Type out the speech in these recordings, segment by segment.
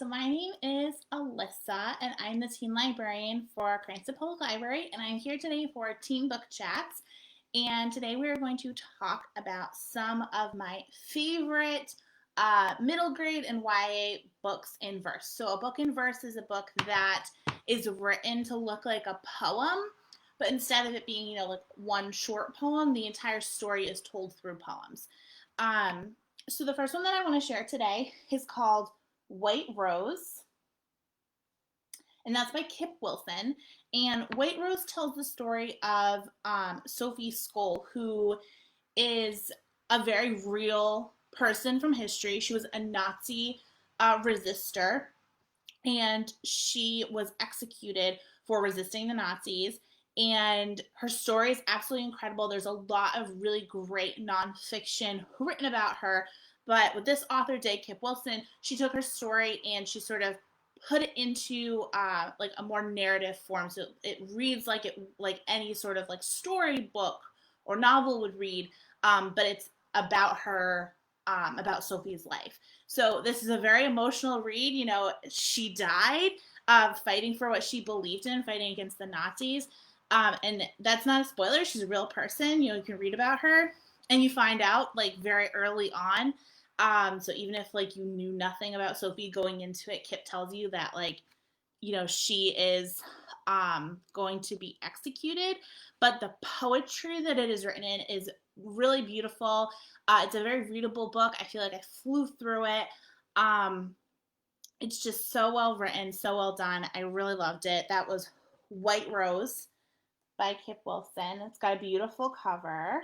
So my name is Alyssa, and I'm the teen librarian for Cranston Public Library, and I'm here today for Teen Book Chats. And today we are going to talk about some of my favorite middle grade and YA books in verse. So a book in verse is a book that is written to look like a poem, but instead of it being, like one short poem, the entire story is told through poems. So the first one that I want to share today is called White Rose, and that's by Kip Wilson. And White Rose tells the story of Sophie Skoll, who is a very real person from history. She was a Nazi resistor, and she was executed for resisting the Nazis. And her story is absolutely incredible. There's a lot of really great nonfiction written about her. But with this author, Kip Wilson, she took her story and she sort of put it into like a more narrative form. So it reads like any sort of like storybook or novel would read, but it's about her, about Sophie's life. So this is a very emotional read. She died fighting for what she believed in, fighting against the Nazis. And that's not a spoiler. She's a real person. You can read about her, and you find out like very early on. So even if like you knew nothing about Sophie going into it, Kip tells you that she is going to be executed. But the poetry that it is written in is really beautiful. It's a very readable book. I feel like I flew through it. It's just so well written, so well done. I really loved it. That was White Rose by Kip Wilson. It's got a beautiful cover.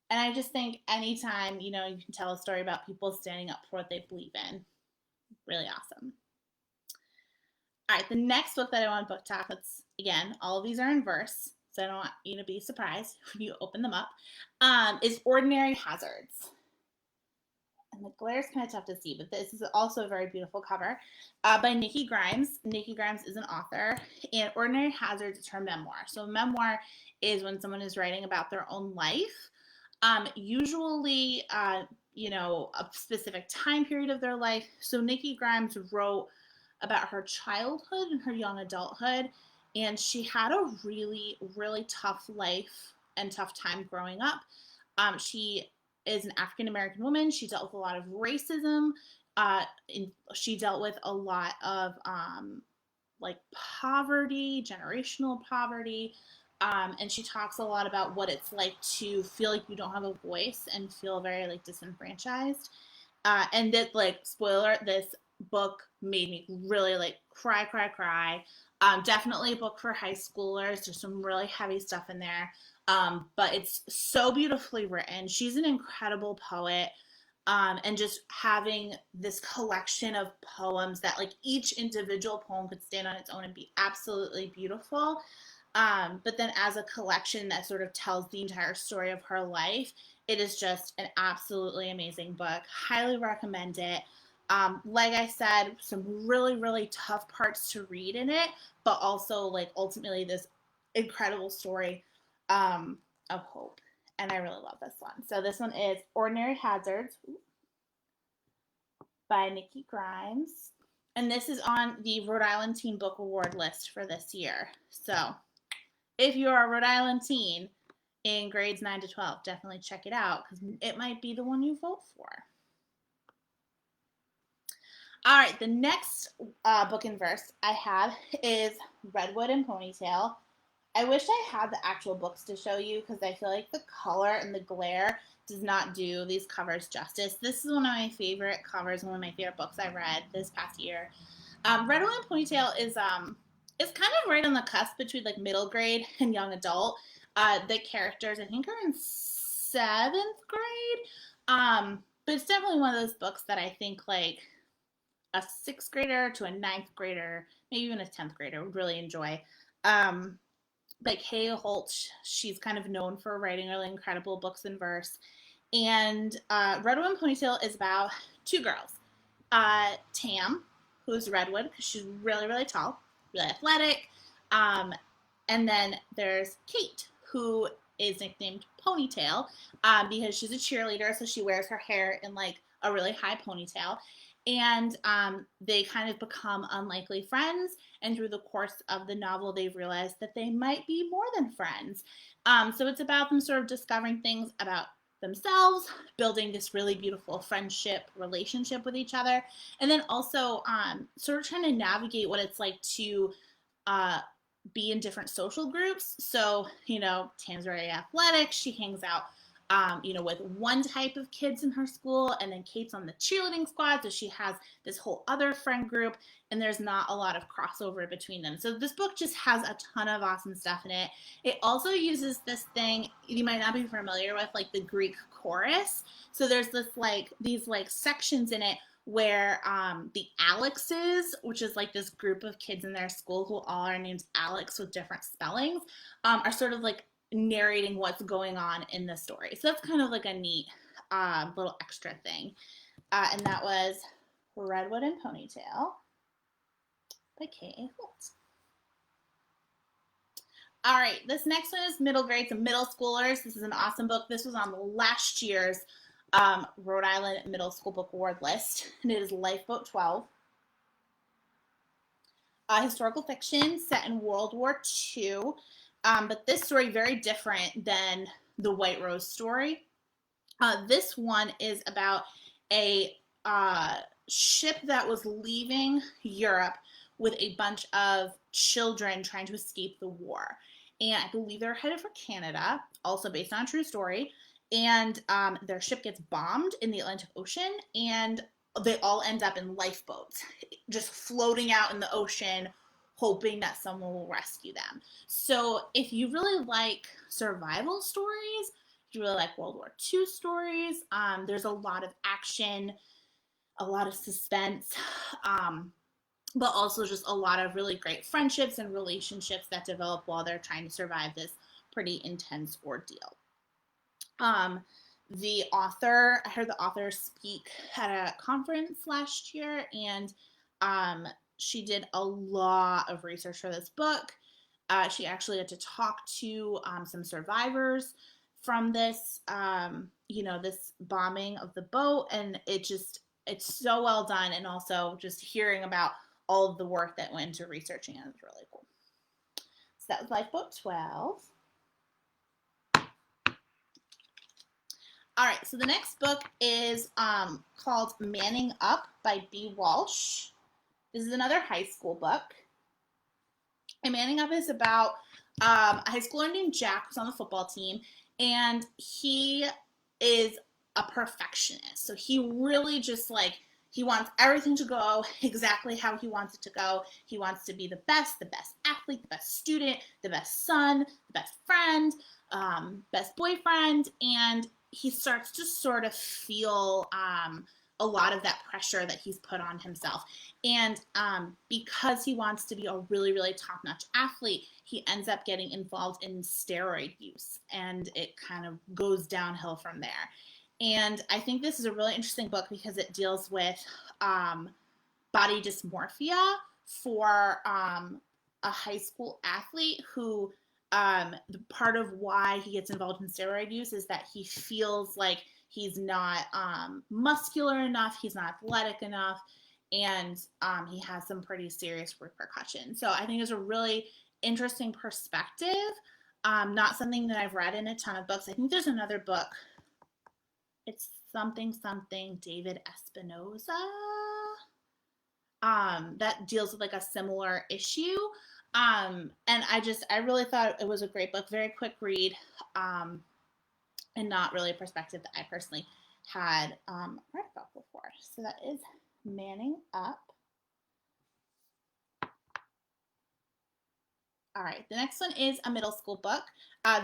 And I just think anytime, you can tell a story about people standing up for what they believe in, really awesome. All right, the next book that I want to book talk, again, all of these are in verse, so I don't want you to be surprised when you open them up, is Ordinary Hazards. And the glare is kind of tough to see, but this is also a very beautiful cover by Nikki Grimes. Nikki Grimes is an author, and Ordinary Hazards is her memoir. So a memoir is when someone is writing about their own life, usually, a specific time period of their life. So Nikki Grimes wrote about her childhood and her young adulthood, and she had a really, really tough life and tough time growing up. She is an African-American woman. She dealt with a lot of racism. She dealt with a lot of poverty, generational poverty. And she talks a lot about what it's like to feel like you don't have a voice and feel very disenfranchised. And that spoiler, this book made me really cry. Definitely a book for high schoolers. There's some really heavy stuff in there. But it's so beautifully written. She's an incredible poet. And just having this collection of poems that each individual poem could stand on its own and be absolutely beautiful. But then as a collection that sort of tells the entire story of her life, it is just an absolutely amazing book. Highly recommend it. Like I said, some really, really tough parts to read in it, but also ultimately this incredible story of hope. And I really love this one. So this one is Ordinary Hazards by Nikki Grimes. And this is on the Rhode Island Teen Book Award list for this year. So if you're a Rhode Island teen in grades 9 to 12, definitely check it out because it might be the one you vote for. All right, the next book in verse I have is Redwood and Ponytail. I wish I had the actual books to show you because I feel like the color and the glare does not do these covers justice. This is one of my favorite covers, one of my favorite books I read this past year. Redwood and Ponytail is it's kind of right on the cusp between middle grade and young adult. The characters I think are in 7th grade, but it's definitely one of those books that I think a 6th grader to a 9th grader, maybe even a 10th grader would really enjoy. Kay Holt, she's kind of known for writing really incredible books in verse. And Redwood and Ponytail is about two girls. Tam, who's Redwood, because she's really, really tall, really athletic. And then there's Kate, who is nicknamed Ponytail because she's a cheerleader, so she wears her hair in a really high ponytail. And they kind of become unlikely friends. And through the course of the novel, they realize that they might be more than friends. So it's about them sort of discovering things about themselves, building this really beautiful friendship relationship with each other, and then also sort of trying to navigate what it's like to uh, be in different social groups. So, Tam's very athletic. She hangs out, with one type of kids in her school, and then Kate's on the cheerleading squad. So she has this whole other friend group, and there's not a lot of crossover between them. So this book just has a ton of awesome stuff in it. It also uses this thing you might not be familiar with, like the Greek chorus. So there's these sections in it where the Alexes, which is like this group of kids in their school who all are named Alex with different spellings, are sort of like narrating what's going on in the story. So that's kind of like a neat little extra thing. And that was Redwood and Ponytail by K.A. Holt. All right, this next one is middle grades and middle schoolers. This is an awesome book. This was on last year's Rhode Island Middle School Book Award list, and it is Lifeboat 12. Historical fiction set in World War II, but this story very different than the White Rose story. This one is about a ship that was leaving Europe with a bunch of children trying to escape the war. And I believe they're headed for Canada, also based on a true story. And their ship gets bombed in the Atlantic Ocean, and they all end up in lifeboats, just floating out in the ocean, hoping that someone will rescue them. So if you really like survival stories, if you really like World War II stories, there's a lot of action, a lot of suspense, but also just a lot of really great friendships and relationships that develop while they're trying to survive this pretty intense ordeal. The author, I heard the author speak at a conference last year, and she did a lot of research for this book. She actually had to talk to some survivors from this, this bombing of the boat, and it's so well done, and also just hearing about all of the work that went into researching it was really cool. So that was Lifeboat 12. All right, so the next book is called Manning Up by B Walsh. This is another high school book. And Manning Up is about a high schooler named Jack who's on the football team, and he is a perfectionist. So he really just he wants everything to go exactly how he wants it to go. He wants to be the best athlete, the best student, the best son, the best friend, best boyfriend, and he starts to sort of feel a lot of that pressure that he's put on himself. And because he wants to be a really, really top-notch athlete, he ends up getting involved in steroid use, and it kind of goes downhill from there. And I think this is a really interesting book because it deals with body dysmorphia for a high school athlete who the part of why he gets involved in steroid use is that he feels like he's not muscular enough, he's not athletic enough, and he has some pretty serious repercussions. So I think it's a really interesting perspective, not something that I've read in a ton of books. I think there's another book. It's something David Espinosa that deals with like a similar issue. And I really thought it was a great book, very quick read, and not really a perspective that I personally had read about before. So that is Manning Up. All right, the next one is a middle school book.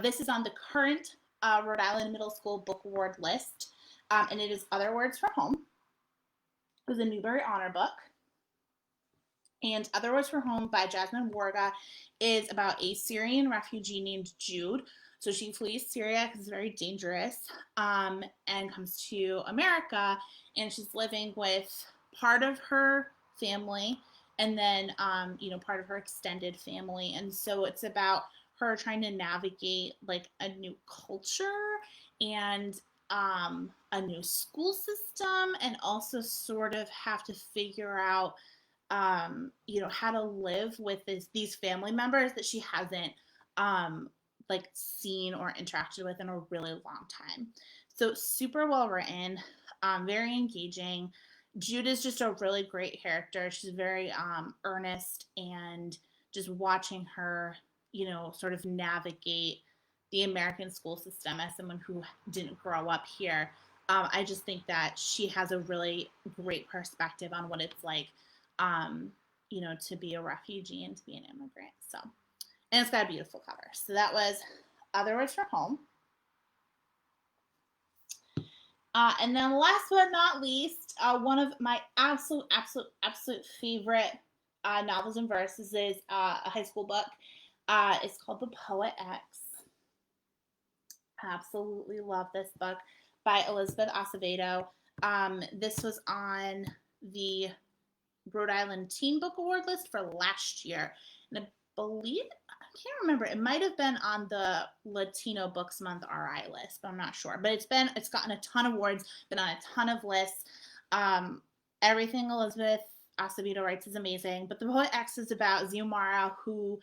This is on the current Rhode Island Middle School Book Award list, and it is Other Words for Home. It was a Newbery Honor book. And Other Words for Home by Jasmine Warga is about a Syrian refugee named Jude. So she flees Syria because it's very dangerous, and comes to America, and she's living with part of her family and then, part of her extended family. And so it's about her trying to navigate like a new culture and a new school system and also sort of have to figure out, how to live with these family members that she hasn't like seen or interacted with in a really long time. So super well written, very engaging. Jude is just a really great character. She's very earnest, and just watching her, sort of navigate the American school system as someone who didn't grow up here. I just think that she has a really great perspective on what it's like, to be a refugee and to be an immigrant. So, and it's got a beautiful cover. So that was Other Words for Home. And then last but not least, one of my absolute favorite novels and verses is a high school book. It's called The Poet X. Absolutely love this book by Elizabeth Acevedo. This was on the Rhode Island Teen Book Award list for last year. And I believe, I can't remember, it might have been on the Latino Books Month RI list, but I'm not sure. But it's gotten a ton of awards, been on a ton of lists. Everything Elizabeth Acevedo writes is amazing. But The Poet X is about Xiomara, who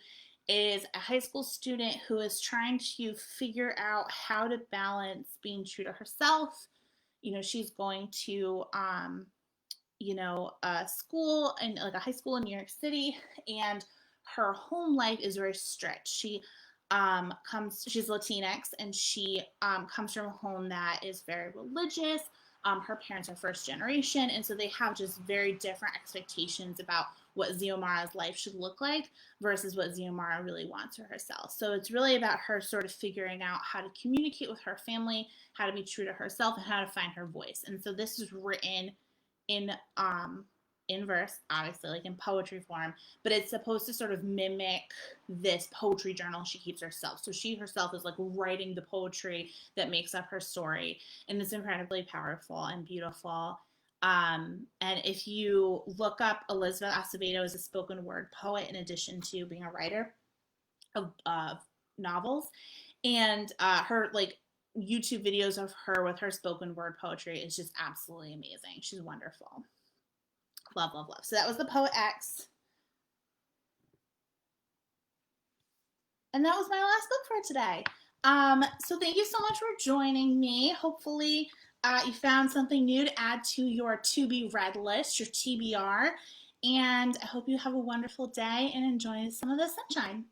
is a high school student who is trying to figure out how to balance being true to herself. She's going to a school, and like a high school in New York City, and her home life is very strict. She's Latinx, and she comes from a home that is very religious. Her parents are first generation, and so they have just very different expectations about what Xiomara's life should look like versus what Xiomara really wants for herself. So it's really about her sort of figuring out how to communicate with her family, how to be true to herself, and how to find her voice. And so this is written in verse, obviously, like in poetry form, but it's supposed to sort of mimic this poetry journal she keeps herself. So she herself is like writing the poetry that makes up her story, and it's incredibly powerful and beautiful. And if you look up Elizabeth Acevedo as a spoken word poet, in addition to being a writer of novels, and her like YouTube videos of her with her spoken word poetry is just absolutely amazing. She's wonderful. Love, love, love. So that was The Poet X. And that was my last book for today. So thank you so much for joining me. Hopefully you found something new to add to your to be read list, your TBR. And I hope you have a wonderful day and enjoy some of the sunshine.